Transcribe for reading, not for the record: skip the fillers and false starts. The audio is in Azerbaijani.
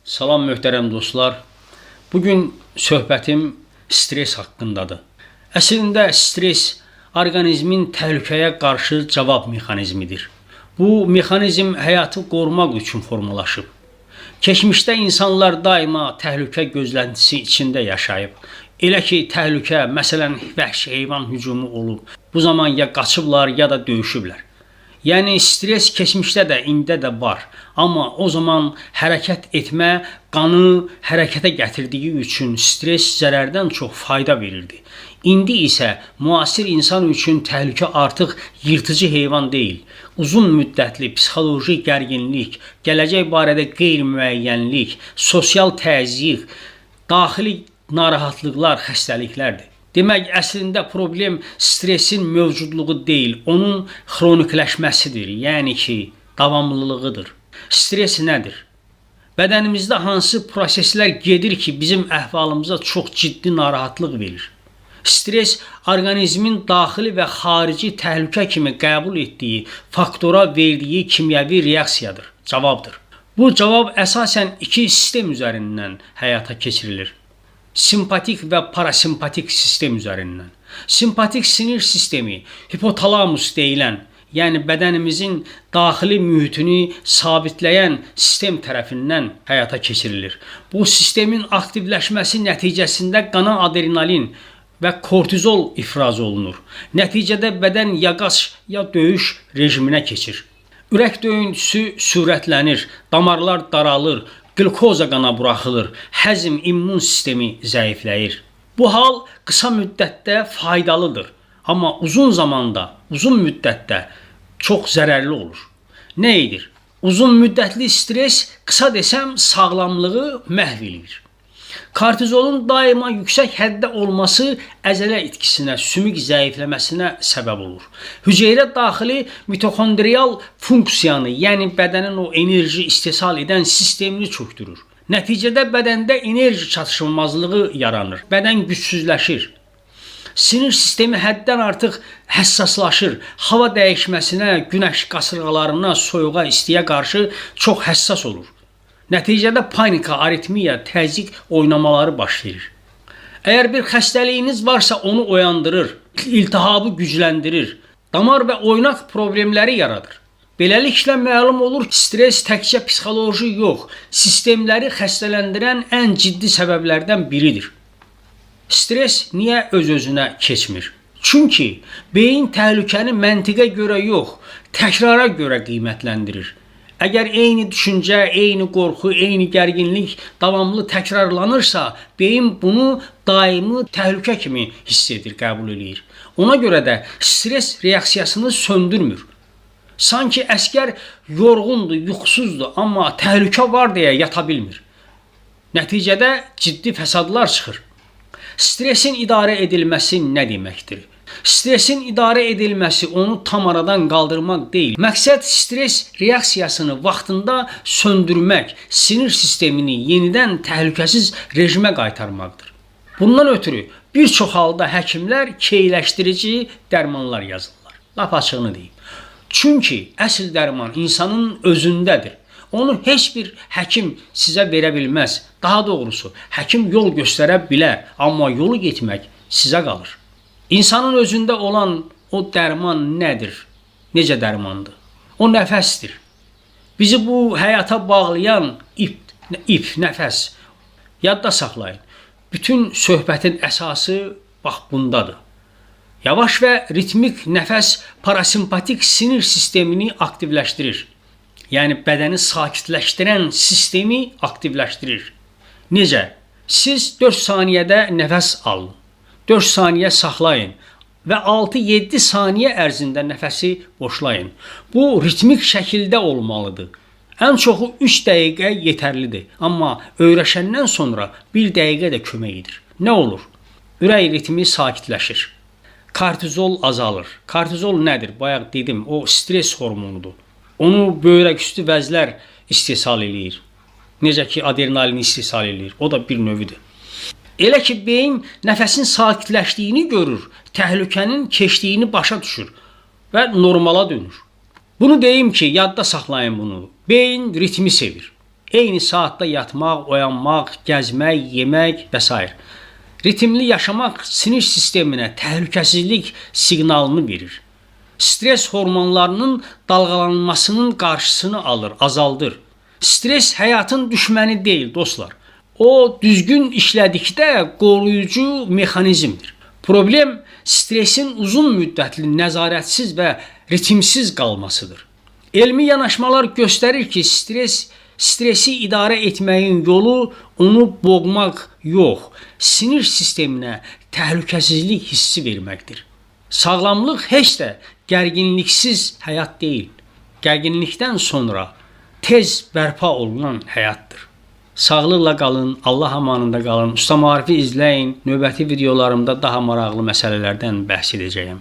Salam möhtərəm dostlar. Bugün söhbətim stres haqqındadır. Əslində stres orqanizmin təhlükəyə qarşı cavab mexanizmidir. Bu mexanizm həyatı qorumaq üçün formalaşıb. Keçmişdə insanlar daima təhlükə gözləntisi içində yaşayıb. Elə ki təhlükə, məsələn, vəhşi heyvan hücumu olub, bu zaman ya qaçıblar ya da döyüşüblər. Yəni stres keçmişdə də, indi də var. Amma o zaman hərəkət etmə, qanı hərəkətə gətirdiyi üçün stres zərərdən çox fayda verirdi. İndi isə müasir insan üçün təhlükə artıq yırtıcı heyvan deyil. Uzun müddətli psixoloji gərginlik, gələcək barədə qeyri-müəyyənlik, sosial təzyiq, daxili narahatlıqlar, xəstəliklərdir. Demək, əslində problem stresin mövcudluğu deyil, onun xronikləşməsidir, yəni ki, davamlılığıdır. Stres nədir? Bədənimizdə hansı proseslər gedir ki, bizim əhvalımıza çox ciddi narahatlıq verir? Stres, orqanizmin daxili və xarici təhlükə kimi qəbul etdiyi faktora verdiyi kimyəvi reaksiyadır, cavabdır. Bu cavab əsasən iki sistem üzərindən həyata keçirilir. Simpatik və parasimpatik sistem üzərindən. Simpatik sinir sistemi, hipotalamus deyilən, yəni bədənimizin daxili mühitini sabitləyən sistem tərəfindən həyata keçirilir. Bu sistemin aktivləşməsi nəticəsində qana adrenalin və kortizol ifraz olunur. Nəticədə bədən ya qaç, ya döyüş rejiminə keçir. Ürək döyüntüsü sürətlənir, damarlar daralır, glikoza qana buraxılır, həzm immun sistemi zəifləyir. Bu hal qısa müddətdə faydalıdır, amma uzun zamanda, uzun müddətdə çox zərərli olur. Nə edir? Uzun müddətli stres, qısa desəm, sağlamlığı məhv edir. Kortizolun daima yüksək həddə olması əzələ itkisinə, sümük zəifləməsinə səbəb olur. Hüceyrə daxili mitokondrial funksiyanı, yəni bədənin o enerji istehsal edən sistemini çökdürür. Nəticədə bədəndə enerji çatışmazlığı yaranır, bədən gücsüzləşir. Sinir sistemi həddən artıq həssaslaşır, hava dəyişməsinə, günəş qasırğalarına, soyuğa, istiyə qarşı çox həssas olur. Nəticədə panika, aritmiya, təzyiq oynamaları başlayır. Əgər bir xəstəliyiniz varsa onu oyandırır, iltihabı gücləndirir, damar və oynaq problemləri yaradır. Beləliklə məlum olur ki, stres təkcə psixoloji yox, sistemləri xəstələndirən ən ciddi səbəblərdən biridir. Stres niyə öz-özünə keçmir? Çünki beyin təhlükəni məntiqə görə yox, təkrara görə qiymətləndirir. Əgər eyni düşüncə, eyni qorxu, eyni gərginlik davamlı təkrarlanırsa, beyin bunu daimi təhlükə kimi hiss edir, qəbul edir. Ona görə də stres reaksiyasını söndürmür. Sanki əskər yorğundur, yuxusuzdur, amma təhlükə var deyə yata bilmir. Nəticədə ciddi fəsadlar çıxır. Stresin idarə edilməsi nə deməkdir? Stresin idarə edilməsi onu tam aradan qaldırmaq deyil. Məqsəd stres reaksiyasını vaxtında söndürmək, sinir sistemini yenidən təhlükəsiz rejimə qaytarmaqdır. Bundan ötürü bir çox halda həkimlər keyləşdirici dərmanlar yazırlar. Lap açığını deyim. Çünki əsl dərman insanın özündədir. Onu heç bir həkim sizə verə bilməz. Daha doğrusu, həkim yol göstərə bilər, amma yolu getmək sizə qalır. İnsanın özündə olan o dərman nədir? Necə dərmandır? O nəfəsdir. Bizi bu həyata bağlayan ip, nəfəs. Yadda saxlayın. Bütün söhbətin əsası bax bundadır. Yavaş və ritmik nəfəs parasimpatik sinir sistemini aktivləşdirir. Yəni bədəni sakitləşdirən sistemi aktivləşdirir. Necə? Siz 4 saniyədə nəfəs alın. 4 saniyə saxlayın və 6-7 saniyə ərzində nəfəsi boşlayın. Bu ritmik şəkildə olmalıdır. Ən çoxu 3 dəqiqə yetərlidir, amma öyrəşəndən sonra 1 dəqiqə də kömək edir. Nə olur? Ürək ritmi sakitləşir. Kortizol azalır. Kortizol nədir? Bayaq dedim, o stres hormonudur. Onu böyrək üstü vəzlər istehsal eləyir. Necə ki adrenalini istehsal eləyir. O da bir növüdür. Elə ki beyin nəfəsin sakitləşdiyini görür, təhlükənin keçdiyini başa düşür və normala dönür. Bunu deyim ki, yadda saxlayın bunu. Beyin ritmi sevir. Eyni saatda yatmaq, oyanmaq, gəzmək, yemək və s. Ritmli yaşamaq sinir sisteminə təhlükəsizlik siqnalını verir. Stres hormonlarının dalğalanmasının qarşısını alır, azaldır. Stres həyatın düşməni deyil, dostlar. O, düzgün işlədikdə qoruyucu mexanizmdir. Problem stresin uzun müddətli nəzarətsiz və ritmsiz qalmasıdır. Elmi yanaşmalar göstərir ki, stresi idarə etməyin yolu onu boğmaq yox, sinir sisteminə təhlükəsizlik hissi verməkdir. Sağlamlıq heç də gərginliksiz həyat deyil. Gərginlikdən sonra tez bərpa olunan həyatdır. Sağlıqla qalın, Allah amanında qalın. Usta Marifi izləyin. Növbəti videolarımda daha maraqlı məsələlərdən bəhs edəcəyəm.